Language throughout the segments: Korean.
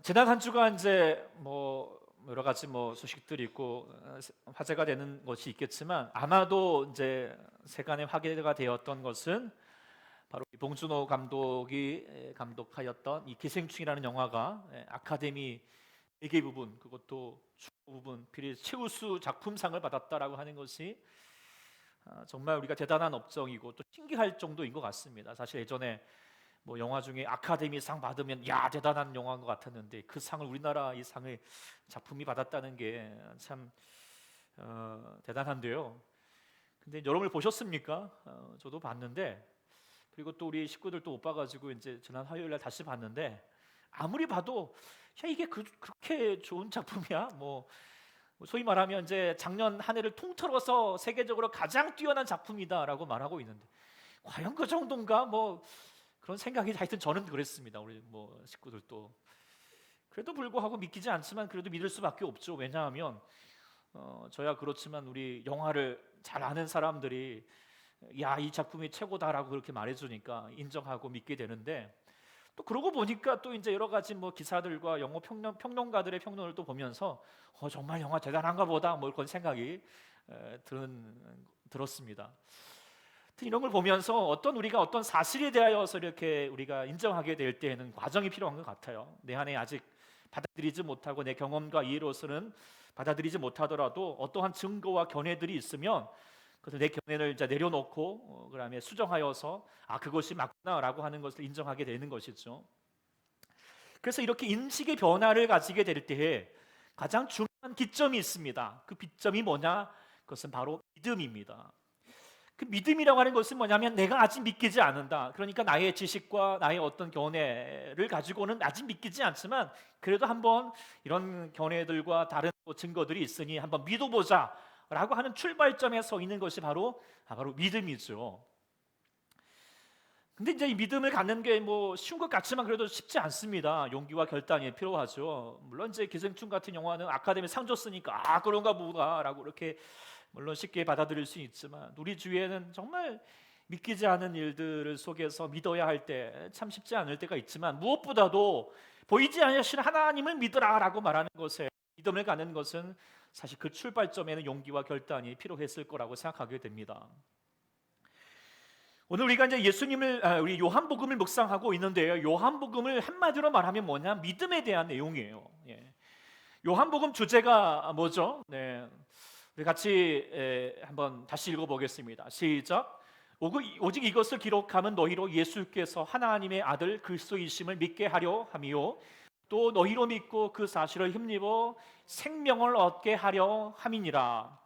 지난 한 주간 이제 여러 가지 소식들이 있고 화제가 되는 것이 있겠지만, 아마도 이제 세간에 화제가 되었던 것은 바로 봉준호 감독이 감독하였던 이 기생충이라는 영화가 아카데미 대개 부분, 그것도 주요 부분 비리 최우수 작품상을 받았다라고 하는 것이 정말 우리가 대단한 업적이고 또 신기할 정도인 것 같습니다. 사실 예전에 영화 중에 아카데미상 받으면 야 대단한 영화인 것 같았는데, 그 상을 우리나라 이 상을 작품이 받았다는 게 참 대단한데요. 근데 여러분 보셨습니까? 저도 봤는데, 그리고 또 우리 식구들도 못 봐가지고 이제 지난 화요일 날 다시 봤는데, 아무리 봐도 야 이게 그렇게 좋은 작품이야? 소위 말하면 이제 작년 한 해를 통틀어서 세계적으로 가장 뛰어난 작품이다라고 말하고 있는데, 과연 그 정도인가? 그런 생각이 하여튼 저는 그랬습니다. 우리 식구들도. 그래도 불구하고 믿기지 않지만 그래도 믿을 수밖에 없죠. 왜냐하면 저야 그렇지만 우리 영화를 잘 아는 사람들이 야 이 작품이 최고다라고 그렇게 말해주니까 인정하고 믿게 되는데, 또 그러고 보니까 또 이제 여러 가지 기사들과 영어 평론가들의 평론을 또 보면서 정말 영화 대단한가 보다 그런 생각이 들었습니다. 이런 걸 보면서 우리가 어떤 사실에 대하여서 이렇게 우리가 인정하게 될 때에는 과정이 필요한 것 같아요. 내 안에 아직 받아들이지 못하고 내 경험과 이해로서는 받아들이지 못하더라도 어떠한 증거와 견해들이 있으면 그래서 내 견해를 이제 내려놓고 그다음에 수정하여서 그것이 맞구나라고 하는 것을 인정하게 되는 것이죠. 그래서 이렇게 인식의 변화를 가지게 될 때에 가장 중요한 기점이 있습니다. 그 기점이 뭐냐? 그것은 바로 믿음입니다. 그 믿음이라고 하는 것은 뭐냐면 내가 아직 믿기지 않는다. 그러니까 나의 지식과 나의 어떤 견해를 가지고는 아직 믿기지 않지만 그래도 한번 이런 견해들과 다른 증거들이 있으니 한번 믿어보자 라고 하는 출발점에 서 있는 것이 바로 믿음이죠. 근데 이제 이 믿음을 갖는 게 쉬운 것 같지만 그래도 쉽지 않습니다. 용기와 결단이 필요하죠. 물론 이제 기생충 같은 영화는 아카데미 상 줬으니까 그런가 보다라고 이렇게 물론 쉽게 받아들일 수 있지만, 우리 주위에는 정말 믿기지 않은 일들을 속에서 믿어야 할 때 참 쉽지 않을 때가 있지만, 무엇보다도 보이지 않으신 하나님을 믿으라라고 말하는 것에 믿음을 갖는 것은 사실 그 출발점에는 용기와 결단이 필요했을 거라고 생각하게 됩니다. 오늘 우리가 이제 우리 요한복음을 묵상하고 있는데요, 요한복음을 한마디로 말하면 뭐냐? 믿음에 대한 내용이에요. 요한복음 주제가 뭐죠? 우리 같이 한번 다시 읽어보겠습니다. 시작. 오직 이것을 기록하면 너희로 예수께서 하나님의 아들 그리스도이심을 믿게 하려 함이요, 또 너희로 믿고 그 사실을 힘입어 생명을 얻게 하려 함이니라.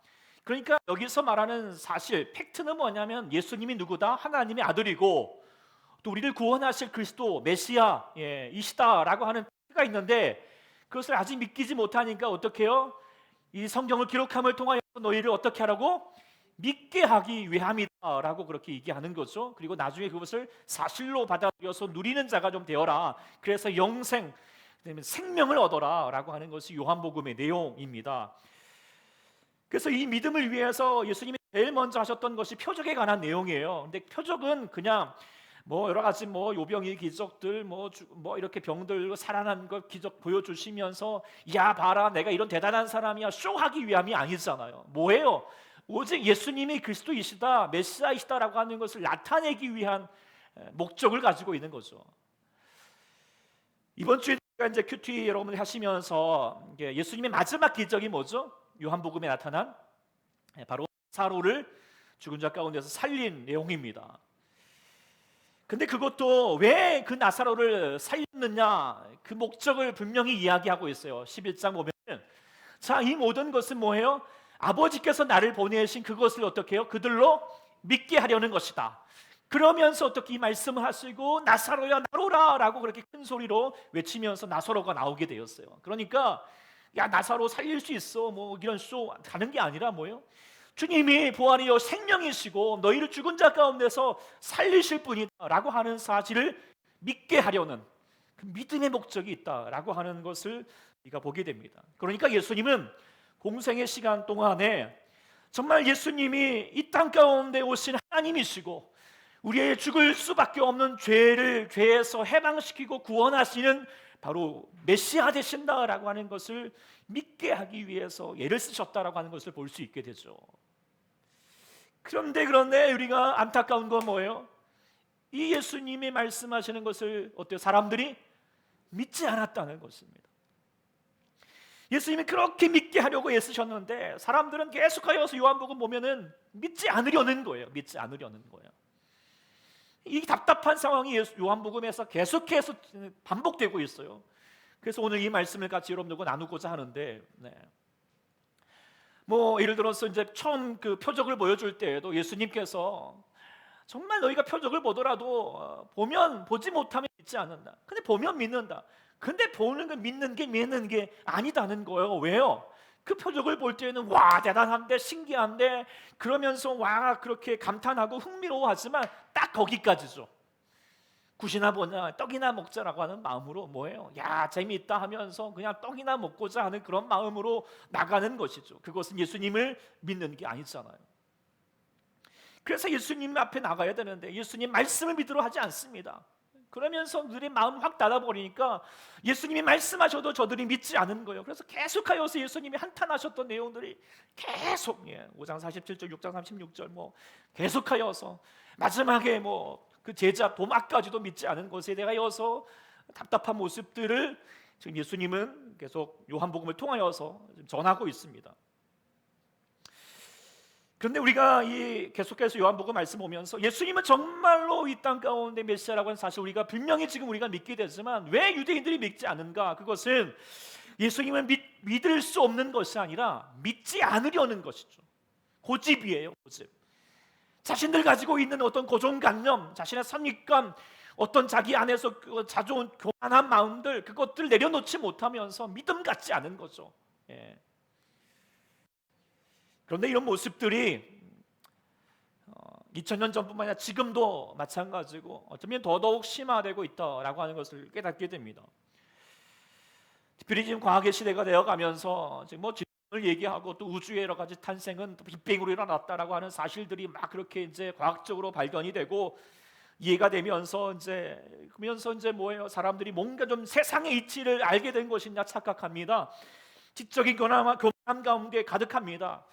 그러니까 여기서 말하는 사실, 팩트는 뭐냐면 예수님이 누구다? 하나님의 아들이고 또 우리를 구원하실 그리스도 메시아 이시다라고 하는 팩트가 있는데, 그것을 아직 믿기지 못하니까 어떻게 해요? 이 성경을 기록함을 통하여 너희를 어떻게 하라고? 믿게 하기 위함이다라고 그렇게 얘기하는 거죠. 그리고 나중에 그것을 사실로 받아들여서 누리는 자가 좀 되어라. 그래서 영생, 생명을 얻어라라고 하는 것이 요한복음의 내용입니다. 그래서 이 믿음을 위해서 예수님이 제일 먼저 하셨던 것이 표적에 관한 내용이에요. 근데 표적은 그냥 여러 가지 요병의 기적들 이렇게 병들 살아난 것 기적 보여주시면서 야 봐라 내가 이런 대단한 사람이야 쇼하기 위함이 아니잖아요. 뭐예요? 오직 예수님이 그리스도이시다 메시아이시다라고 하는 것을 나타내기 위한 목적을 가지고 있는 거죠. 이번 주에 이제 큐티 여러분들 하시면서 예수님의 마지막 기적이 뭐죠? 요한복음에 나타난 바로 나사로를 죽은 자 가운데서 살린 내용입니다. 근데 그것도 왜 그 나사로를 살렸느냐, 그 목적을 분명히 이야기하고 있어요. 11장 보면 이 모든 것은 뭐예요? 아버지께서 나를 보내신 그것을 어떻게 해요? 그들로 믿게 하려는 것이다. 그러면서 어떻게 이 말씀을 하시고 나사로야 나로라 라고 그렇게 큰 소리로 외치면서 나사로가 나오게 되었어요. 그러니까 야 나사로 살릴 수 있어 이런 쇼 가는 게 아니라 뭐예요? 주님이 부활이요 생명이시고 너희를 죽은 자 가운데서 살리실 분이다 라고 하는 사실을 믿게 하려는 그 믿음의 목적이 있다라고 하는 것을 우리가 보게 됩니다. 그러니까 예수님은 공생의 시간 동안에 정말 예수님이 이 땅 가운데 오신 하나님이시고 우리의 죽을 수밖에 없는 죄에서 해방시키고 구원하시는 바로 메시아 되신다라고 하는 것을 믿게 하기 위해서 예를 쓰셨다라고 하는 것을 볼 수 있게 되죠. 그런데 우리가 안타까운 건 뭐예요? 이 예수님이 말씀하시는 것을 어때요? 사람들이 믿지 않았다는 것입니다. 예수님이 그렇게 믿게 하려고 애쓰셨는데 사람들은 계속하여서 요한복음 보면은 믿지 않으려는 거예요. 믿지 않으려는 거예요. 이 답답한 상황이 요한복음에서 계속해서 반복되고 있어요. 그래서 오늘 이 말씀을 같이 여러분들과 나누고자 하는데, 뭐 예를 들어서 이제 처음 그 표적을 보여줄 때에도 예수님께서 정말 너희가 표적을 보더라도 보면 보지 못하면 믿지 않는다. 근데 보면 믿는다. 근데 보는 거 믿는 게 아니다는 거예요. 왜요? 그 표적을 볼 때는 와 대단한데 신기한데 그러면서 와 그렇게 감탄하고 흥미로워하지만 딱 거기까지죠. 굿이나 보냐 떡이나 먹자라고 하는 마음으로 뭐예요? 야 재미있다 하면서 그냥 떡이나 먹고자 하는 그런 마음으로 나가는 것이죠. 그것은 예수님을 믿는 게 아니잖아요. 그래서 예수님 앞에 나가야 되는데 예수님 말씀을 믿으러 하지 않습니다. 그러면서 그들의 마음 확 닫아버리니까 예수님이 말씀하셔도 저들이 믿지 않은 거예요. 그래서 계속하여서 예수님이 한탄하셨던 내용들이 계속 5장 47절, 6장 36절 뭐 계속하여서 마지막에 뭐 그 제자 도마까지도 믿지 않은 것에 대하여서 답답한 모습들을 지금 예수님은 계속 요한복음을 통하여서 전하고 있습니다. 그런데 우리가 이 계속해서 요한복음 말씀 보면서 예수님은 정말로 이 땅 가운데 메시아라고 하는 사실 우리가 분명히 지금 우리가 믿게 되지만 왜 유대인들이 믿지 않은가? 그것은 예수님은 믿을 수 없는 것이 아니라 믿지 않으려는 것이죠. 고집이에요, 고집. 자신들 가지고 있는 어떤 고정관념, 자신의 선입감, 어떤 자기 안에서 자주 교만한 마음들 그것들을 내려놓지 못하면서 믿음 같지 않은 거죠. 예. 그런데 이런 모습들이 2000년 전뿐만 아니라 지금도 마찬가지고 어쩌면 더더욱 심화되고 있다라고 하는 것을 깨닫게 됩니다. 특별히 지금 과학의 시대가 되어가면서 지금 뭐 지구를 얘기하고 또 우주의 여러 가지 탄생은 또 빅뱅으로 일어났다라고 하는 사실들이 막 그렇게 이제 과학적으로 발견이 되고 이해가 되면서 이제 뭐예요? 사람들이 뭔가 좀 세상의 이치를 알게 된 것이냐 착각합니다. 지적인 교만함 가운데 가득합니다.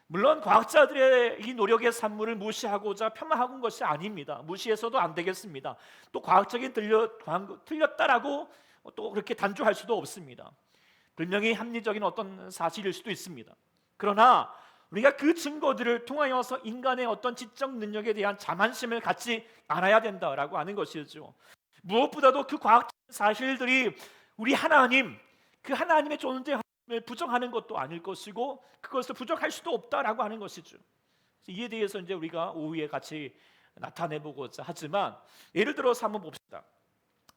물론 과학자들의 이 노력의 산물을 무시하고자 폄하하는 것이 아닙니다. 무시해서도 안 되겠습니다. 또 과학적인 틀렸다라고 또 그렇게 단조할 수도 없습니다. 분명히 합리적인 어떤 사실일 수도 있습니다. 그러나 우리가 그 증거들을 통하여서 인간의 어떤 지적 능력에 대한 자만심을 갖지 않아야 된다라고 하는 것이죠. 무엇보다도 그 과학적 사실들이 우리 하나님, 그 하나님의 존재를 부정하는 것도 아닐 것이고 그것을 부정할 수도 없다라고 하는 것이죠. 이에 대해서 이제 우리가 오후에 같이 나타내보고자 하지만 예를 들어서 한번 봅시다.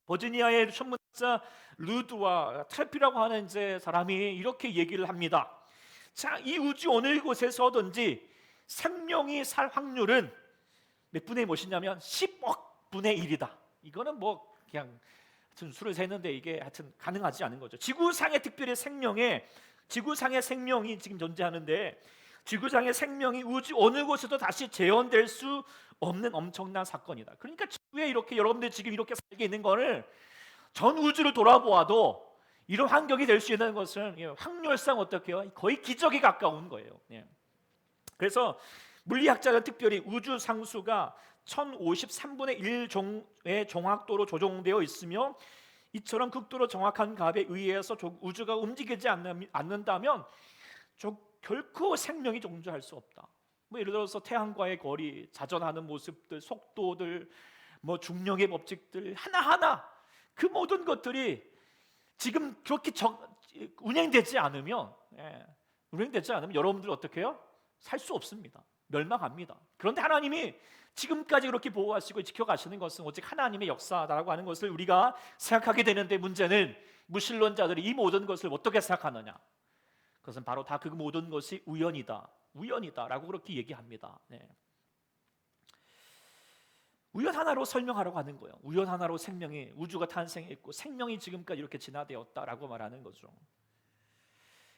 버지니아의 천문학자 루드와 트래피라고 하는 이제 사람이 이렇게 얘기를 합니다. 자, 이 우주 어느 곳에서든지 생명이 살 확률은 몇 분의 무엇이냐면 10억 분의 1이다. 이거는 뭐 그냥 수를 세는데 이게 하여튼 가능하지 않은 거죠. 지구상의 특별히 지구상의 생명이 지금 존재하는데 지구상의 생명이 우주 어느 곳에도 다시 재현될 수 없는 엄청난 사건이다. 그러니까 지구에 이렇게 여러분들 지금 이렇게 살게 있는 거를 전 우주를 돌아보아도 이런 환경이 될 수 있는 것은 확률상 어떻게 해요? 거의 기적에 가까운 거예요. 그래서 물리학자는 특별히 우주 상수가 1053분의 1의 정확도로 조정되어 있으며 이처럼 극도로 정확한 값에 의해서 우주가 움직이지 않는다면 결코 생명이 존재할 수 없다. 뭐 예를 들어서 태양과의 거리, 자전하는 모습들, 속도들, 뭐 중력의 법칙들 하나하나 그 모든 것들이 지금 그렇게 운행되지 않으면 여러분들 어떻게 해요? 살 수 없습니다. 멸망합니다. 그런데 하나님이 지금까지 그렇게 보호하시고 지켜가시는 것은 오직 하나님의 역사다라고 하는 것을 우리가 생각하게 되는데 문제는 무신론자들이 이 모든 것을 어떻게 생각하느냐? 그것은 바로 다 그 모든 것이 우연이다라고 그렇게 얘기합니다. 우연 하나로 설명하라고 하는 거예요. 우연 하나로 우주가 탄생했고 생명이 지금까지 이렇게 진화되었다라고 말하는 거죠.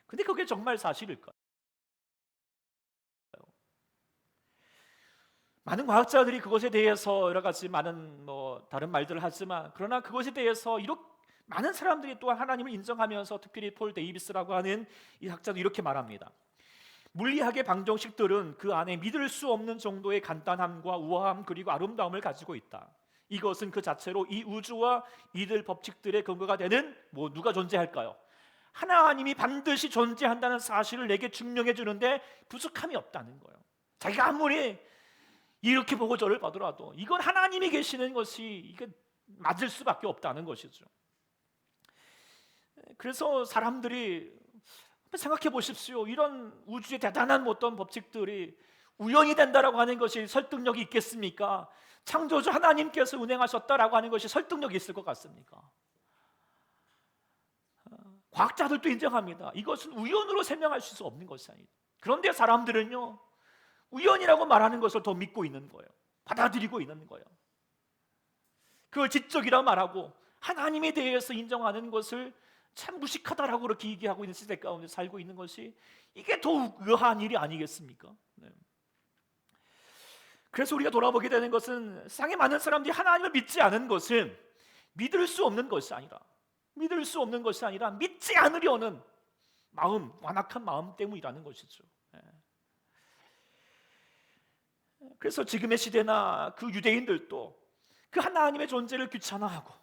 근데 그게 정말 사실일까요? 많은 과학자들이 그것에 대해서 여러 가지 많은 다른 말들을 하지만 그러나 그것에 대해서 많은 사람들이 또한 하나님을 인정하면서, 특별히 폴 데이비스라고 하는 이 학자도 이렇게 말합니다. 물리학의 방정식들은 그 안에 믿을 수 없는 정도의 간단함과 우아함 그리고 아름다움을 가지고 있다. 이것은 그 자체로 이 우주와 이들 법칙들의 근거가 되는 누가 존재할까요? 하나님이 반드시 존재한다는 사실을 내게 증명해 주는데 부족함이 없다는 거예요. 자기가 아무리 이렇게 보고 저를 봐더라도 이건 하나님이 계시는 것이 이게 맞을 수밖에 없다는 것이죠. 그래서 사람들이 생각해 보십시오. 이런 우주의 대단한 어떤 법칙들이 우연이 된다라고 하는 것이 설득력이 있겠습니까? 창조주 하나님께서 운행하셨다라고 하는 것이 설득력이 있을 것 같습니까? 과학자들도 인정합니다. 이것은 우연으로 설명할 수 없는 것이 아니다. 그런데 사람들은요, 우연이라고 말하는 것을 더 믿고 있는 거예요. 받아들이고 있는 거예요. 그걸 지적이라 말하고 하나님에 대해서 인정하는 것을 참 무식하다라고 그렇게 얘기하고 있는 시대 가운데 살고 있는 것이 이게 더 의아한 일이 아니겠습니까? 네. 그래서 우리가 돌아보게 되는 것은 세상에 많은 사람들이 하나님을 믿지 않은 것은 믿을 수 없는 것이 아니라 믿지 않으려는 마음, 완악한 마음 때문이라는 것이죠. 그래서 지금의 시대나 그 유대인들도 그 하나님의 존재를 귀찮아하고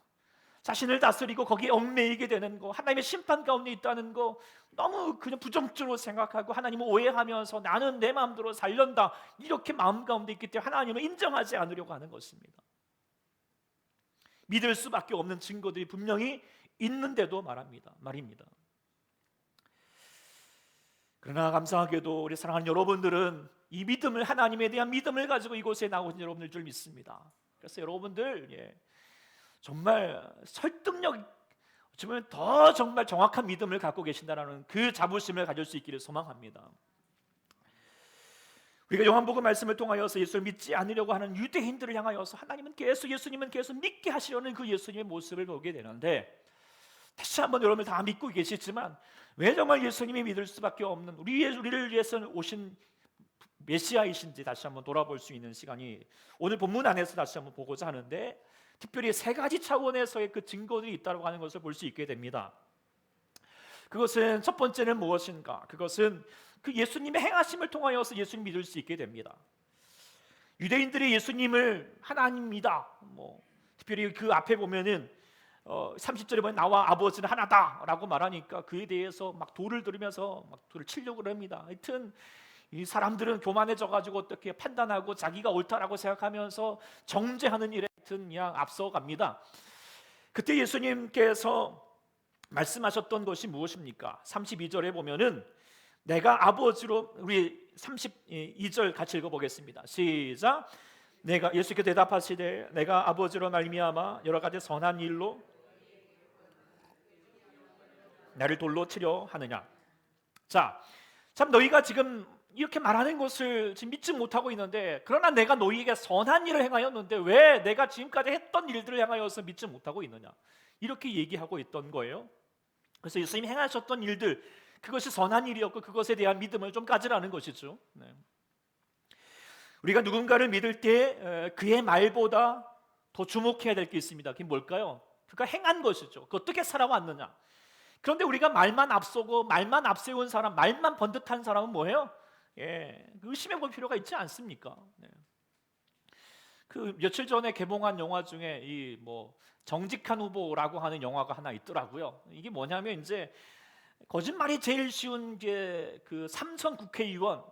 자신을 다스리고 거기에 얽매이게 되는 거, 하나님의 심판 가운데 있다는 거 너무 그냥 부정적으로 생각하고 하나님을 오해하면서 나는 내 마음대로 살련다, 이렇게 마음 가운데 있기 때문에 하나님을 인정하지 않으려고 하는 것입니다. 믿을 수밖에 없는 증거들이 분명히 있는데도 말입니다. 그러나 감사하게도 우리 사랑하는 여러분들은 이 믿음을, 하나님에 대한 믿음을 가지고 이곳에 나오신 여러분들 줄 믿습니다. 그래서 여러분들 정말 설득력, 어쩌면 더 정말 정확한 믿음을 갖고 계신다라는 그 자부심을 가질 수 있기를 소망합니다. 우리가 요한복음 말씀을 통하여서 예수를 믿지 않으려고 하는 유대인들을 향하여서 예수님은 계속 믿게 하시려는 그 예수님의 모습을 보게 되는데, 다시 한번 여러분 다 믿고 계시지만 왜 정말 예수님이 믿을 수밖에 없는 우리를 위해서 오신 메시아이신지 다시 한번 돌아볼 수 있는 시간이 오늘 본문 안에서 다시 한번 보고자 하는데, 특별히 세 가지 차원에서의 그 증거들이 있다고 하는 것을 볼 수 있게 됩니다. 그것은 첫 번째는 무엇인가? 그것은 그 예수님의 행하심을 통하여서 예수님 믿을 수 있게 됩니다. 유대인들이 예수님을 하나님이다, 특별히 그 앞에 보면은 30절에 보면 나와 아버지는 하나다라고 말하니까 그에 대해서 막 돌을 들으면서 막 돌을 치려고 합니다. 하여튼 이 사람들은 교만해져가지고 어떻게 판단하고 자기가 옳다라고 생각하면서 정죄하는 일에 그냥 앞서갑니다. 그때 예수님께서 말씀하셨던 것이 무엇입니까? 32절에 보면은 내가 아버지로, 우리 32절 같이 읽어보겠습니다. 시작. 예수께서 대답하시되 내가 아버지로 말미암아 여러 가지 선한 일로 나를 돌로 치려 하느냐. 자, 참 너희가 지금 이렇게 말하는 것을 지금 믿지 못하고 있는데, 그러나 내가 너희에게 선한 일을 행하였는데 왜 내가 지금까지 했던 일들을 향하여서 믿지 못하고 있느냐, 이렇게 얘기하고 있던 거예요. 그래서 예수님이 행하셨던 일들, 그것이 선한 일이었고 그것에 대한 믿음을 좀 가지라는 것이죠. 우리가 누군가를 믿을 때 그의 말보다 더 주목해야 될 게 있습니다. 그게 뭘까요? 그가 행한 것이죠. 그 어떻게 살아왔느냐. 그런데 우리가 말만 앞서고 말만 앞세운 사람, 말만 번듯한 사람은 뭐예요? 의심해 볼 필요가 있지 않습니까? 그 며칠 전에 개봉한 영화 중에 정직한 후보라고 하는 영화가 하나 있더라고요. 이게 뭐냐면 이제 거짓말이 제일 쉬운 게 그 삼선 국회의원이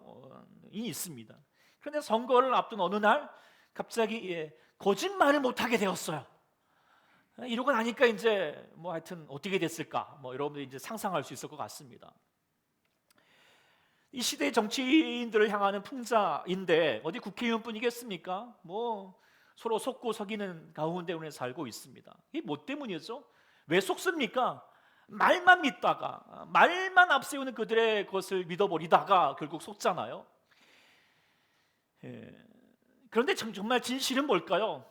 있습니다. 그런데 선거를 앞둔 어느 날 갑자기 거짓말을 못하게 되었어요. 이러고 나니까 이제 하여튼 어떻게 됐을까, 여러분들 이제 상상할 수 있을 것 같습니다. 이 시대의 정치인들을 향하는 풍자인데 어디 국회의원뿐이겠습니까? 서로 속고 속이는 가운데 우리는 살고 있습니다. 이게 뭐 때문이죠? 왜 속습니까? 말만 믿다가, 말만 앞세우는 그들의 것을 믿어버리다가 결국 속잖아요. 그런데 정말 진실은 뭘까요?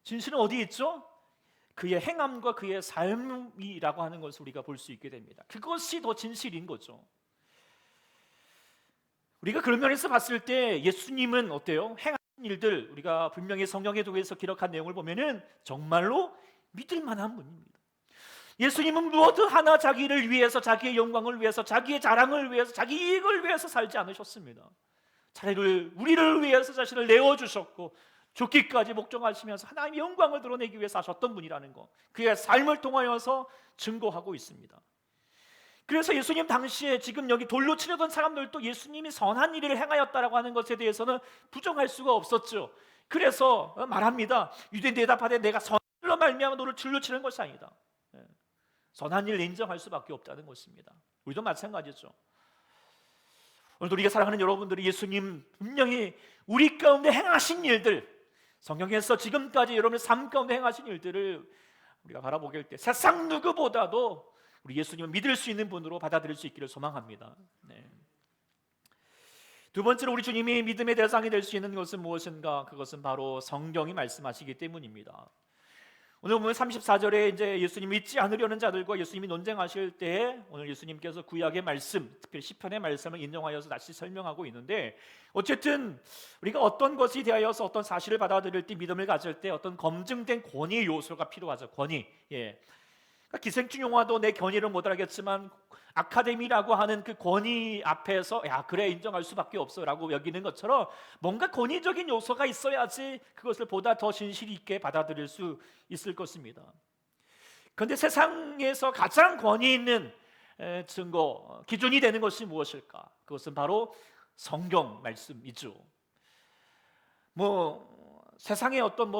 진실은 어디 있죠? 그의 행함과 그의 삶이라고 하는 것을 우리가 볼 수 있게 됩니다. 그것이 더 진실인 거죠. 우리가 그런 면에서 봤을 때 예수님은 어때요? 행한 일들, 우리가 분명히 성경에 통해서 기록한 내용을 보면은 정말로 믿을 만한 분입니다. 예수님은 무엇 하나 자기를 위해서, 자기의 영광을 위해서, 자기의 자랑을 위해서, 자기 이익을 위해서 살지 않으셨습니다. 차라리 우리를 위해서 자신을 내어주셨고 죽기까지 목정하시면서 하나님의 영광을 드러내기 위해서 하셨던 분이라는 것, 그의 삶을 통하여서 증거하고 있습니다. 그래서 예수님 당시에 지금 여기 돌로 치려던 사람들도 예수님이 선한 일을 행하였다라고 하는 것에 대해서는 부정할 수가 없었죠. 그래서 말합니다. 유대인 대답하되 내가 선을로 말미암아 너를 돌로 치는 것이 아니다. 선한 일을 인정할 수밖에 없다는 것입니다. 우리도 마찬가지죠. 오늘도 우리가 사랑하는 여러분들이 예수님 분명히 우리 가운데 행하신 일들, 성경에서 지금까지 여러분의 삶 가운데 행하신 일들을 우리가 바라보게 할 때 세상 누구보다도 우리 예수님을 믿을 수 있는 분으로 받아들일 수 있기를 소망합니다. 두 번째로 우리 주님이 믿음의 대상이 될 수 있는 것은 무엇인가? 그것은 바로 성경이 말씀하시기 때문입니다. 오늘 보면 34절에 이제 예수님 믿지 않으려는 자들과 예수님이 논쟁하실 때 오늘 예수님께서 구약의 말씀, 특별히 시편의 말씀을 인용하여서 다시 설명하고 있는데, 어쨌든 우리가 어떤 것이 대하여서 어떤 사실을 받아들일 때, 믿음을 가질 때 어떤 검증된 권위 요소가 필요하죠. 권위. 그러니까 기생충 영화도 내 권위를 못 알겠지만 아카데미라고 하는 그 권위 앞에서 야 그래 인정할 수밖에 없어라고 여기는 것처럼 뭔가 권위적인 요소가 있어야지 그것을 보다 더 진실 있게 받아들일 수 있을 것입니다. 그런데 세상에서 가장 권위 있는 증거, 기준이 되는 것이 무엇일까? 그것은 바로 성경 말씀이죠. 세상의 어떤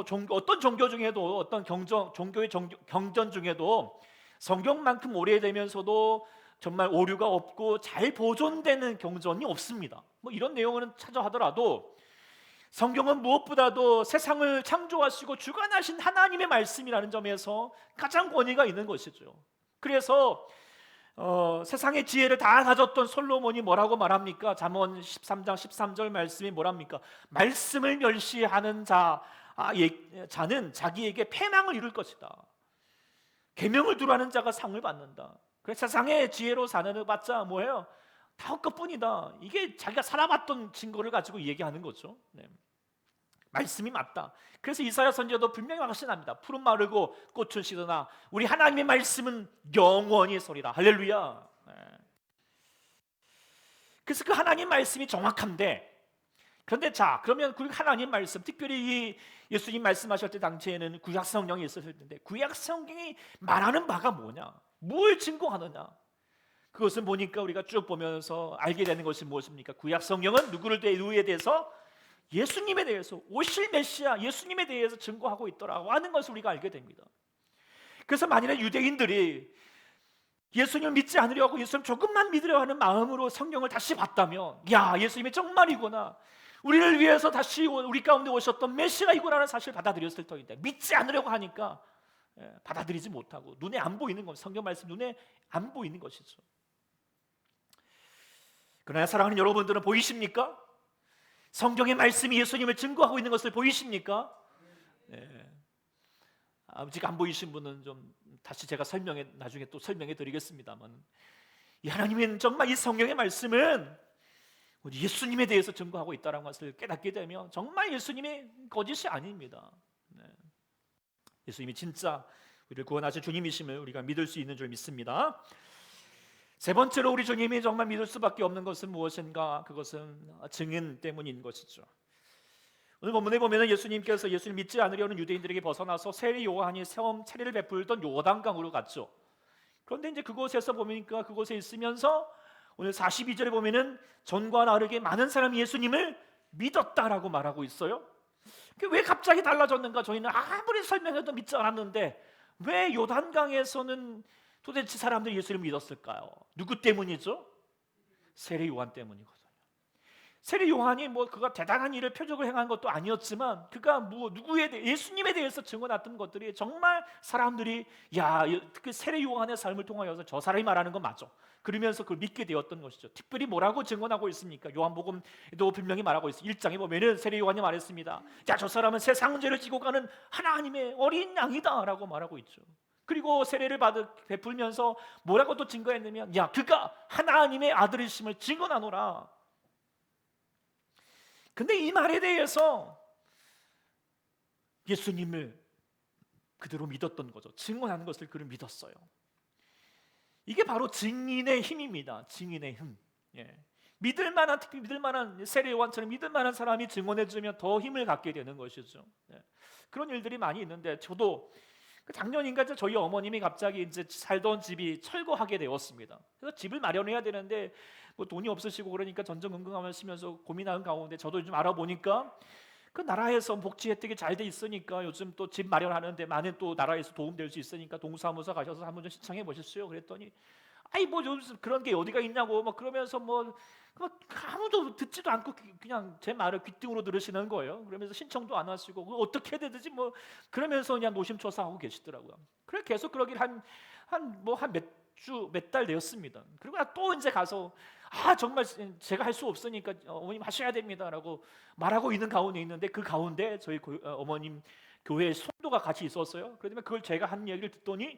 종교 중에도, 어떤 종교의 경전 중에도 성경만큼 오래되면서도 정말 오류가 없고 잘 보존되는 경전이 없습니다. 이런 내용은 찾아하더라도 성경은 무엇보다도 세상을 창조하시고 주관하신 하나님의 말씀이라는 점에서 가장 권위가 있는 것이죠. 그래서 세상의 지혜를 다 가졌던 솔로몬이 뭐라고 말합니까? 잠언 13장 13절 말씀이 뭐랍니까? 말씀을 멸시하는 자는 자기에게 패망을 이룰 것이다. 계명을 두라는 자가 상을 받는다. 그래서 세상의 지혜로 사는 봤자 뭐예요? 다 헛것뿐이다. 이게 자기가 살아봤던 증거를 가지고 얘기하는 거죠. 말씀이 맞다. 그래서 이사야 선지자도 분명히 확신합니다. 푸른 마르고 꽃은 시드나 우리 하나님의 말씀은 영원히 서리라. 할렐루야. 그래서 그 하나님 말씀이 정확한데, 그런데 그러면 그 하나님 말씀, 특별히 이 예수님 말씀하실 때 당시에는 구약 성경이 있었을 텐데 구약 성경이 말하는 바가 뭐냐? 뭘 증거하느냐? 그것을 보니까 우리가 쭉 보면서 알게 되는 것이 무엇입니까? 구약 성경은 누구에 대해서? 예수님에 대해서, 오실 메시아 예수님에 대해서 증거하고 있더라고 하는 것을 우리가 알게 됩니다. 그래서 만일에 유대인들이 예수님을 믿지 않으려고 예수님 조금만 믿으려 하는 마음으로 성경을 다시 봤다면, 야 예수님이 정말이구나, 우리를 위해서 다시 우리 가운데 오셨던 메시아이구나라는 사실을 받아들였을 터인데 믿지 않으려고 하니까 받아들이지 못하고 눈에 안 보이는 것, 성경 말씀 눈에 안 보이는 것이죠. 그러나 사랑하는 여러분들은 보이십니까? 성경의 말씀이 예수님을 증거하고 있는 것을 보이십니까? 아직 안 보이신 분은 좀 다시 제가 나중에 또 설명해 드리겠습니다만, 이 하나님은 정말 이 성경의 말씀은 우리 예수님에 대해서 증거하고 있다는 것을 깨닫게 되면 정말 예수님이 거짓이 아닙니다. 예수님이 진짜 우리를 구원하신 주님이심을 우리가 믿을 수 있는 줄 믿습니다. 세 번째로 우리 주님이 정말 믿을 수밖에 없는 것은 무엇인가? 그것은 증인 때문인 것이죠. 오늘 본문에 보면 예수님께서 예수님 믿지 않으려는 유대인들에게 벗어나서 세례 요한이 처음 차례를 베풀던 요단강으로 갔죠. 그런데 이제 그곳에서 보니까 그곳에 있으면서 오늘 42절에 보면은 전과 다르게 많은 사람이 예수님을 믿었다라고 말하고 있어요. 왜 갑자기 달라졌는가? 저희는 아무리 설명해도 믿지 않았는데 왜 요단강에서는 도대체 사람들이 예수를 믿었을까요? 누구 때문이죠? 세례 요한 때문이거든요. 세례 요한이 그가 대단한 일을 표적을 행한 것도 아니었지만 그가 예수님에 대해서 증언했던 것들이 정말 사람들이 그 세례 요한의 삶을 통하여서 저 사람이 말하는 건 맞죠. 그러면서 그걸 믿게 되었던 것이죠. 특별히 뭐라고 증언하고 있습니까? 요한복음도 분명히 말하고 있어요. 1장에 보면은 세례 요한이 말했습니다. 저 사람은 세상 죄를 지고 가는 하나님의 어린 양이다라고 말하고 있죠. 그리고 세례를 베풀면서 뭐라고 또 증거했냐면 그가 하나님의 아들이심을 증언하노라. 근데 이 말에 대해서 예수님을 그대로 믿었던 거죠. 증언하는 것을 그를 믿었어요. 이게 바로 증인의 힘입니다. 증인의 힘. 예. 믿을 만한, 특히 믿을 만한 세례 요한처럼 믿을 만한 사람이 증언해주면 더 힘을 갖게 되는 것이죠. 예. 그런 일들이 많이 있는데, 저도 작년인가 저희 어머님이 갑자기 이제 살던 집이 철거하게 되었습니다. 그래서 집을 마련해야 되는데 뭐 돈이 없으시고 그러니까 전전긍긍하시면서 고민하는 가운데, 저도 좀 알아보니까 그 나라에서 복지 혜택이 잘 돼 있으니까 요즘 또 집 마련하는데 많은 또 나라에서 도움될 수 있으니까 동사무소 가셔서 한번 좀 신청해 보셨어요. 그랬더니 아이 뭐 요즘 그런 게 어디가 있냐고 막 그러면서 뭐 아무도 듣지도 않고 그냥 제 말을 귓등으로 들으시는 거예요. 그러면서 신청도 안 하시고 어떻게 해야 되지 뭐 그러면서 그냥 노심초사하고 계시더라고요. 그래 계속 그러길 한 몇 달 되었습니다. 그리고 또 이제 가서 정말 제가 할 수 없으니까 어머님 하셔야 됩니다라고 말하고 있는 가운데 있는데, 그 가운데 저희 어머님 교회에 성도가 같이 있었어요. 그러면 그걸 제가 한 얘기를 듣더니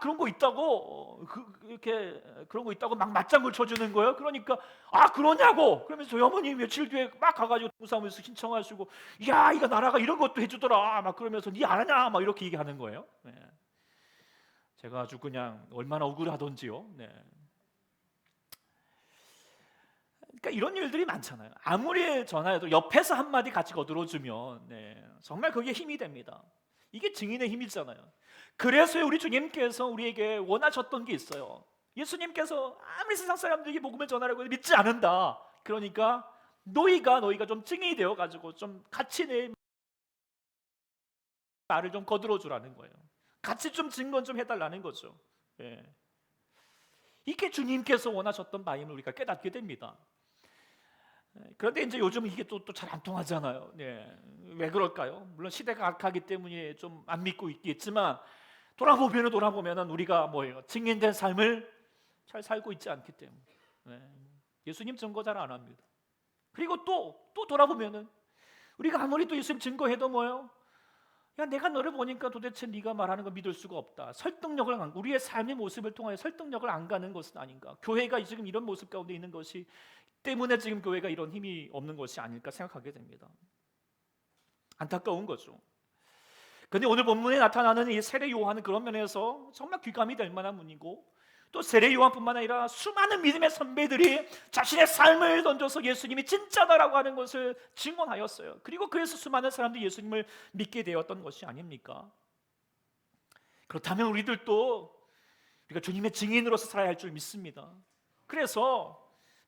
그런 거 있다고 이렇게 그런 거 있다고 막 맞장구를 쳐주는 거예요. 그러니까 그러냐고. 그러면서 저희 어머님 며칠 뒤에 막 가가지고 동사무소 신청하시고 야 이거 나라가 이런 것도 해주더라 막 그러면서 니 안 하냐 막 이렇게 얘기하는 거예요. 네. 제가 아주 그냥 얼마나 억울하던지요. 네. 그러니까 이런 일들이 많잖아요. 아무리 전화해도 옆에서 한마디 같이 거들어주면 정말 그게 힘이 됩니다. 이게 증인의 힘이잖아요. 그래서 우리 주님께서 우리에게 원하셨던 게 있어요. 예수님께서 아무리 세상 사람들에게 복음을 전하라고 해도 믿지 않는다. 그러니까 너희가 좀 증인이 되어가지고 좀 같이 내 말을 좀 거들어주라는 거예요. 같이 좀 증거 좀 해달라는 거죠. 이게 주님께서 원하셨던 바임을 우리가 깨닫게 됩니다. 그런데 이제 요즘 이게 또 잘 안 통하잖아요. 왜 그럴까요? 물론 시대가 악하기 때문에 좀 안 믿고 있겠지만 돌아보면은 우리가 뭐예요? 증인된 삶을 잘 살고 있지 않기 때문에 예수님 증거 잘 안 합니다. 그리고 또 돌아보면은 우리가 아무리 또 예수님 증거해도 뭐예요? 야 내가 너를 보니까 도대체 네가 말하는 거 믿을 수가 없다. 우리의 삶의 모습을 통하여 설득력을 안 가는 것은 아닌가? 교회가 지금 이런 모습 가운데 있는 것이 때문에 지금 교회가 이런 힘이 없는 것이 아닐까 생각하게 됩니다. 안타까운 거죠. 그런데 오늘 본문에 나타나는 이 세례 요한은 그런 면에서 정말 귀감이 될 만한 분이고, 또 세례 요한뿐만 아니라 수많은 믿음의 선배들이 자신의 삶을 던져서 예수님이 진짜다라고 하는 것을 증언하였어요. 그리고 그래서 수많은 사람들이 예수님을 믿게 되었던 것이 아닙니까? 그렇다면 우리들도 우리가 주님의 증인으로서 살아야 할 줄 믿습니다. 그래서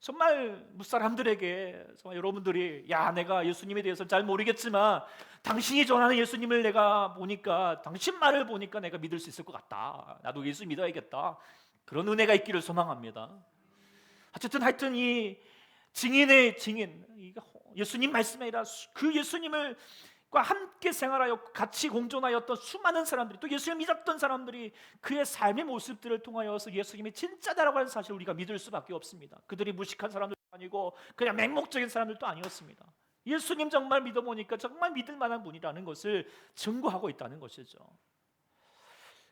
정말 무사람들에게 정말 여러분들이 내가 예수님에 대해서 잘 모르겠지만 당신이 전하는 예수님을 내가 보니까 당신 말을 보니까 내가 믿을 수 있을 것 같다. 나도 예수 믿어야겠다. 그런 은혜가 있기를 소망합니다. 하여튼 이 증인의 증인, 예수님 말씀이 아니라 그 예수님을 함께 생활하여 같이 공존하였던 수많은 사람들이, 또 예수님을 믿었던 사람들이 그의 삶의 모습들을 통하여서 예수님이 진짜다라고 하는 사실을 우리가 믿을 수밖에 없습니다. 그들이 무식한 사람들도 아니고 그냥 맹목적인 사람들도 아니었습니다. 예수님 정말 믿어보니까 정말 믿을 만한 분이라는 것을 증거하고 있다는 것이죠.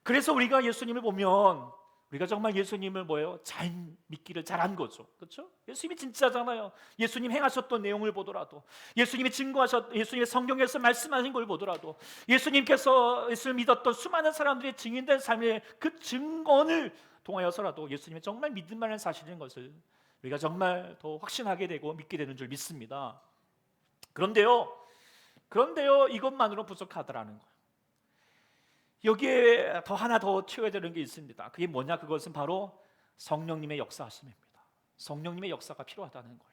그래서 우리가 예수님을 보면 우리가 정말 예수님을 잘 믿기를 잘한 거죠. 그렇죠? 예수님이 진짜잖아요. 예수님 행하셨던 내용을 보더라도, 예수님이 예수님의 성경에서 말씀하신 걸 보더라도, 예수님께서 예수를 믿었던 수많은 사람들의 증인된 삶의 그 증언을 통하여서라도 예수님이 정말 믿을 만한 사실인 것을 우리가 정말 더 확신하게 되고 믿게 되는 줄 믿습니다. 그런데요 이것만으로 부족하더라는 거예요. 여기에 하나 더 채워야 되는 게 있습니다. 그게 뭐냐? 그것은 바로 성령님의 역사하심입니다. 성령님의 역사가 필요하다는 거예요.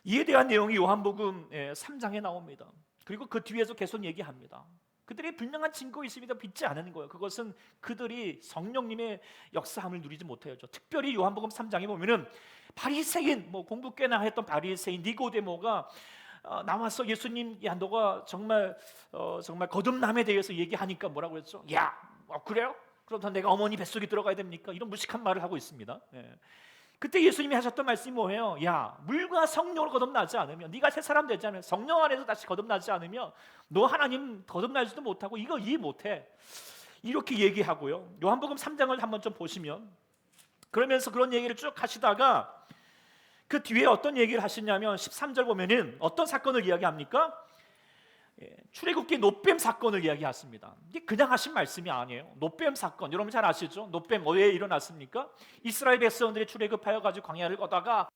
이에 대한 내용이 요한복음 3장에 나옵니다. 그리고 그 뒤에서 계속 얘기합니다. 그들이 분명한 증거가 있습니다. 믿지 않는 거예요. 그것은 그들이 성령님의 역사함을 누리지 못하였죠. 특별히 요한복음 3장에 보면은 바리새인, 공부 꽤나 했던 바리새인 니고데모가 나와서 예수님, 너가 정말 거듭남에 대해서 얘기하니까 뭐라고 했죠? 그래요? 그럼 내가 어머니 뱃속에 들어가야 됩니까? 이런 무식한 말을 하고 있습니다. 그때 예수님이 하셨던 말씀이 뭐예요? 물과 성령으로 거듭나지 않으면, 네가 새 사람 되지 않으면, 성령 안에서 다시 거듭나지 않으면 너 하나님 거듭나지도 못하고 이거 이해 못해. 이렇게 얘기하고요. 요한복음 3장을 한번 좀 보시면, 그러면서 그런 얘기를 쭉 하시다가 그 뒤에 어떤 얘기를 하시냐면 13절 보면은 어떤 사건을 이야기합니까? 출애굽기 노뱀 사건을 이야기했습니다. 이게 그냥 하신 말씀이 아니에요. 노뱀 사건 여러분 잘 아시죠? 노뱀 왜 일어났습니까? 이스라엘 백성들이 출애굽하여 가지고 광야를 걷다가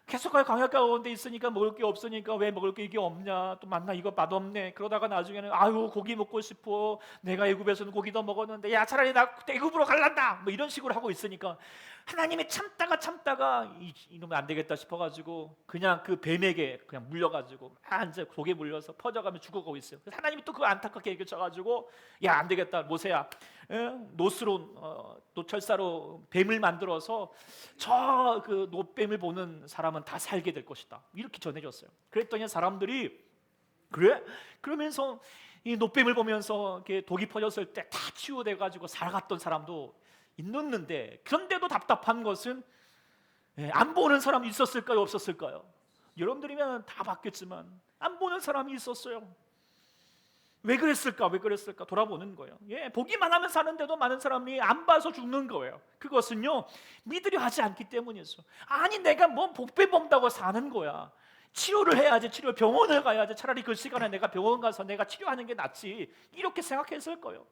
계속 광야 가운데 있으니까 먹을 게 없으니까 왜 먹을 게 이게 없냐, 또 만나 이거 맛없네. 그러다가 나중에는 아유 고기 먹고 싶어, 내가 애굽에서는 고기도 먹었는데 야 차라리 나 애굽으로 갈란다, 뭐 이런 식으로 하고 있으니까 하나님이 참다가 이놈이 안 되겠다 싶어가지고 그냥 그 뱀에게 그냥 물려가지고 이제 속에 물려서 퍼져가며 죽어가고 있어요. 그래서 하나님이 또 그거 안타깝게 얘기쳐가지고 야 안 되겠다 모세야, 노스로 노철사로 뱀을 만들어서 저 그 노뱀을 보는 사람은 다 살게 될 것이다, 이렇게 전해줬어요. 그랬더니 사람들이 그래? 그러면서 이 노뱀을 보면서 이렇게 독이 퍼졌을 때 다 치유돼 가지고 살아갔던 사람도 있는데, 그런데도 답답한 것은 안 보는 사람이 있었을까요, 없었을까요? 여러분들이면 다 봤겠지만 안 보는 사람이 있었어요. 왜 그랬을까? 돌아보는 거예요. 보기만 하면 사는데도 많은 사람이 안 봐서 죽는 거예요. 그것은요 믿으려 하지 않기 때문이었어. 아니 내가 뭐 복배 본다고 사는 거야. 치료를 해야지, 병원을 가야지. 차라리 그 시간에 내가 병원 가서 내가 치료하는 게 낫지, 이렇게 생각했을 거예요.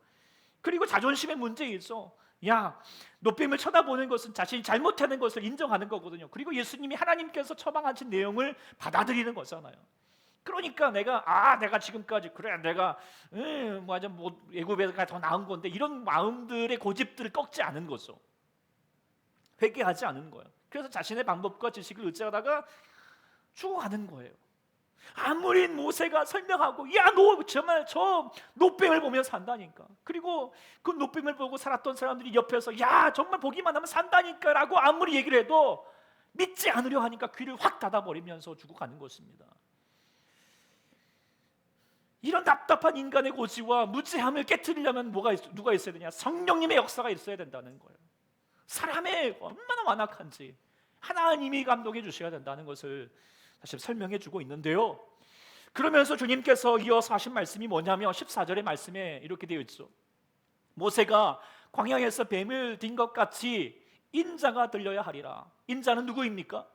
그리고 자존심의 문제 있어. 야, 노뱀을 쳐다보는 것은 자신이 잘못하는 것을 인정하는 거거든요. 그리고 예수님이 하나님께서 처방하신 내용을 받아들이는 거잖아요. 그러니까 내가 지금까지 그래 내가 뭐 애굽에가 더 나은 건데, 이런 마음들의 고집들을 꺾지 않은 거죠. 회개하지 않은 거예요. 그래서 자신의 방법과 지식을 의지하다가 죽어가는 거예요. 아무리 모세가 설명하고 야 너 정말 저 노뱀을 보면 산다니까, 그리고 그 노뱀을 보고 살았던 사람들이 옆에서 야 정말 보기만 하면 산다니까 라고 아무리 얘기를 해도 믿지 않으려 하니까 귀를 확 닫아버리면서 죽어가는 것입니다. 이런 답답한 인간의 고지와 무지함을 깨트리려면 누가 있어야 되냐? 성령님의 역사가 있어야 된다는 거예요. 사람의 얼마나 완악한지 하나님이 감독해 주셔야 된다는 것을 다시 설명해 주고 있는데요. 그러면서 주님께서 이어서 하신 말씀이 뭐냐면 14절의 말씀에 이렇게 되어 있죠. 모세가 광야에서 뱀을 딘 것 같이 인자가 들려야 하리라. 인자는 누구입니까?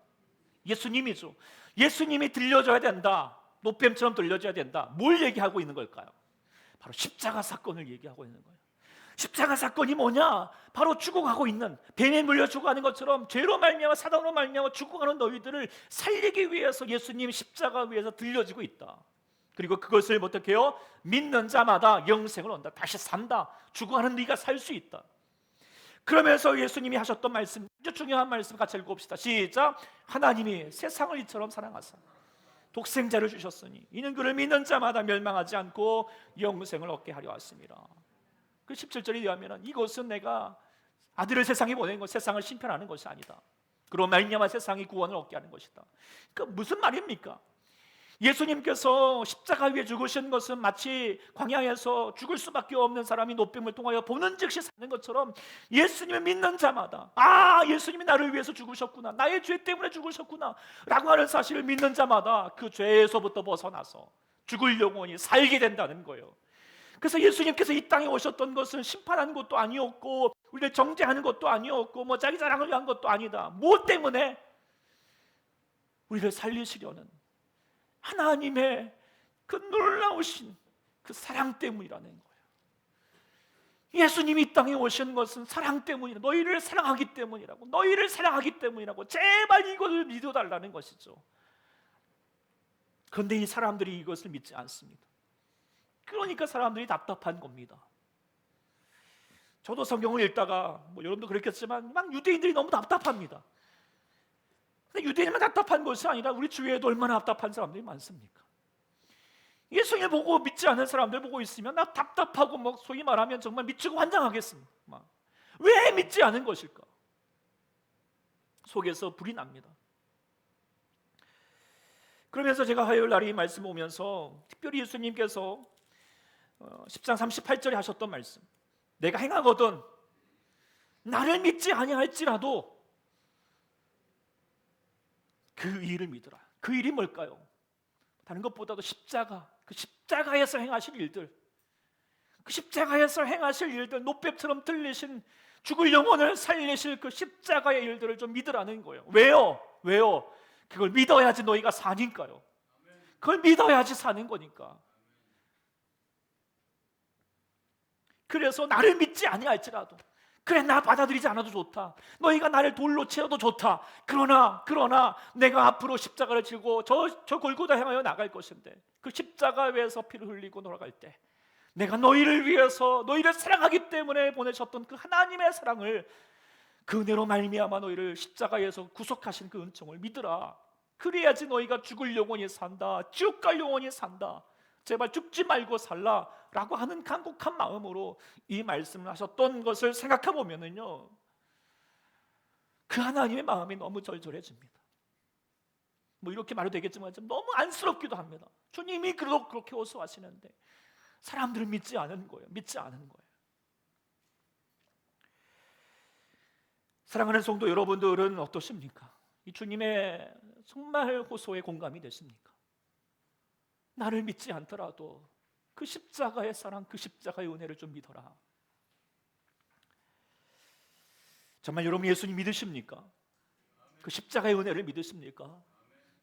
예수님이죠. 예수님이 들려줘야 된다. 노뱀처럼 들려줘야 된다. 뭘 얘기하고 있는 걸까요? 바로 십자가 사건을 얘기하고 있는 거예요. 십자가 사건이 뭐냐? 바로 죽어가고 있는, 뱀에 물려 죽어가는 것처럼 죄로 말미암아 사단으로 말미암아 죽어가는 너희들을 살리기 위해서 예수님이 십자가 위에서 들려지고 있다. 그리고 그것을 어떻게 해요? 믿는 자마다 영생을 얻는다. 다시 산다. 죽어가는 네가 살 수 있다. 그러면서 예수님이 하셨던 말씀, 아주 중요한 말씀 같이 읽어봅시다. 시작. 하나님이 세상을 이처럼 사랑하사 독생자를 주셨으니 이는 그를 믿는 자마다 멸망하지 않고 영생을 얻게 하려 하심이라. 그 17절에 의하면 이것은 내가 아들을 세상에 보낸 것, 세상을 심판하는 것이 아니다. 그로 말미암아 세상이 구원을 얻게 하는 것이다. 그 무슨 말입니까? 예수님께서 십자가 위에 죽으신 것은 마치 광야에서 죽을 수밖에 없는 사람이 노뱀을 통하여 보는 즉시 사는 것처럼 예수님을 믿는 자마다 예수님이 나를 위해서 죽으셨구나, 나의 죄 때문에 죽으셨구나 라고 하는 사실을 믿는 자마다 그 죄에서부터 벗어나서 죽을 영혼이 살게 된다는 거예요. 그래서 예수님께서 이 땅에 오셨던 것은 심판하는 것도 아니었고 우리를 정죄하는 것도 아니었고 뭐 자기 자랑을 위한 것도 아니다. 무엇 때문에? 우리를 살리시려는 하나님의 그 놀라우신 그 사랑 때문이라는 거예요. 예수님이 이 땅에 오신 것은 사랑 때문이다. 너희를 사랑하기 때문이라고. 너희를 사랑하기 때문이라고. 제발 이것을 믿어달라는 것이죠. 그런데 이 사람들이 이것을 믿지 않습니다. 그러니까 사람들이 답답한 겁니다. 저도 성경을 읽다가 여러분도 그랬겠지만 막 유대인들이 너무 답답합니다. 근데 유대인만 답답한 것이 아니라 우리 주위에도 얼마나 답답한 사람들이 많습니까? 예수님을 보고 믿지 않는 사람들 보고 있으면 나 답답하고 소위 말하면 정말 미치고 환장하겠습니다. 왜 믿지 않은 것일까? 속에서 불이 납니다. 그러면서 제가 화요일 날에 이 말씀을 오면서 특별히 예수님께서 10장 38절에 하셨던 말씀, 내가 행하거든 나를 믿지 아니할지라도 그 일을 믿으라. 그 일이 뭘까요? 다른 것보다도 십자가, 그 십자가에서 행하실 일들, 그 십자가에서 행하실 일들, 노뱀처럼 들리신 죽을 영혼을 살리실 그 십자가의 일들을 좀 믿으라는 거예요. 왜요? 그걸 믿어야지 너희가 사니까요. 그걸 믿어야지 사는 거니까. 그래서 나를 믿지 아니할지라도, 그래 나 받아들이지 않아도 좋다, 너희가 나를 돌로 채워도 좋다, 그러나 내가 앞으로 십자가를 지고 저 골고다 향하여 나갈 것인데, 그 십자가 위에서 피를 흘리고 돌아갈 때 내가 너희를 위해서 너희를 사랑하기 때문에 보내셨던 그 하나님의 사랑을, 그 은혜로 말미암아 너희를 십자가에서 구속하신 그 은총을 믿으라. 그래야지 너희가 죽을 영혼이 산다, 지옥 갈 영혼이 산다, 제발 죽지 말고 살라 라고 하는 간곡한 마음으로 이 말씀을 하셨던 것을 생각해 보면은요, 그 하나님의 마음이 너무 절절해집니다. 뭐 이렇게 말해도 되겠지만 좀 너무 안쓰럽기도 합니다. 주님이 그렇게 호소하시는데 사람들은 믿지 않은 거예요. 믿지 않은 거예요. 사랑하는 성도 여러분들은 어떠십니까? 이 주님의 정말 호소에 공감이 되십니까? 나를 믿지 않더라도 그 십자가의 사랑, 그 십자가의 은혜를 좀 믿어라. 정말 여러분 예수님 믿으십니까? 그 십자가의 은혜를 믿으십니까?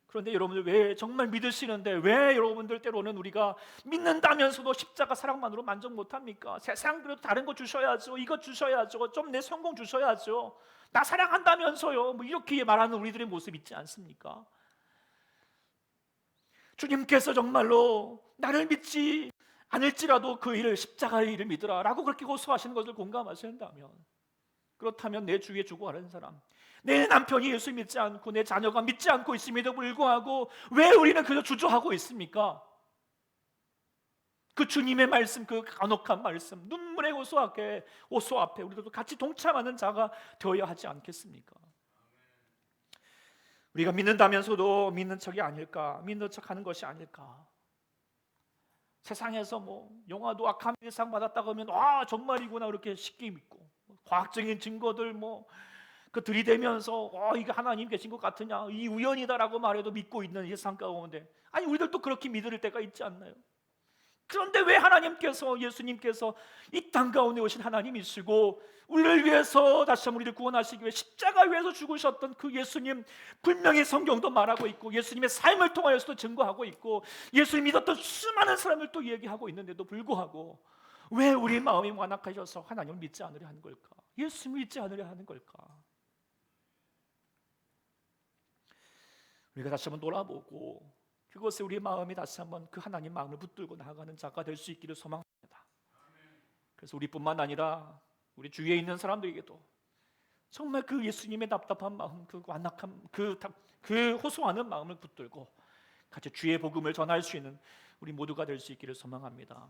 그런데 여러분들 왜 정말 믿으시는데 왜 여러분들 때로는 우리가 믿는다면서도 십자가 사랑만으로 만족 못합니까? 세상 그래도 다른 거 주셔야죠, 이거 주셔야죠, 좀 내 성공 주셔야죠, 나 사랑한다면서요, 뭐 이렇게 말하는 우리들의 모습 있지 않습니까? 주님께서 정말로 나를 믿지 않을지라도 그 일을, 십자가의 일을 믿으라 라고 그렇게 호소하시는 것을 공감하신다면, 그렇다면 내 주위에 죽어가는 사람, 내 남편이 예수 믿지 않고 내 자녀가 믿지 않고 있음에도 불구하고 왜 우리는 그저 주저하고 있습니까? 그 주님의 말씀, 그 간혹한 말씀, 눈물의 호소 앞에 우리도 같이 동참하는 자가 되어야 하지 않겠습니까? 우리가 믿는다면서도 믿는 척이 아닐까, 믿는 척하는 것이 아닐까? 세상에서 뭐 영화도 아카데미상 받았다고 하면 아 정말이구나 그렇게 쉽게 믿고, 과학적인 증거들 뭐 그 들이대면서 이게 하나님 계신 것 같으냐, 이 우연이다라고 말해도 믿고 있는 세상 가운데, 아니 우리들도 그렇게 믿을 때가 있지 않나요? 그런데 왜 하나님께서, 예수님께서 이 땅 가운데 오신 하나님이시고 우리를 위해서 다시 한번 우리를 구원하시기 위해 십자가 위에서 죽으셨던 그 예수님, 분명히 성경도 말하고 있고 예수님의 삶을 통하여서도 증거하고 있고 예수님 믿었던 수많은 사람을 또 얘기하고 있는데도 불구하고 왜 우리 마음이 완악하셔서 하나님을 믿지 않으려 하는 걸까? 예수 믿지 않으려 하는 걸까? 우리가 다시 한번 돌아보고 그것에 우리 마음이 다시 한번 그 하나님 마음을 붙들고 나아가는 자가 될 수 있기를 소망합니다. 그래서 우리뿐만 아니라 우리 주위에 있는 사람들에게도 정말 그 예수님의 답답한 마음, 그 완악한, 그 호소하는 마음을 붙들고 같이 주의 복음을 전할 수 있는 우리 모두가 될 수 있기를 소망합니다.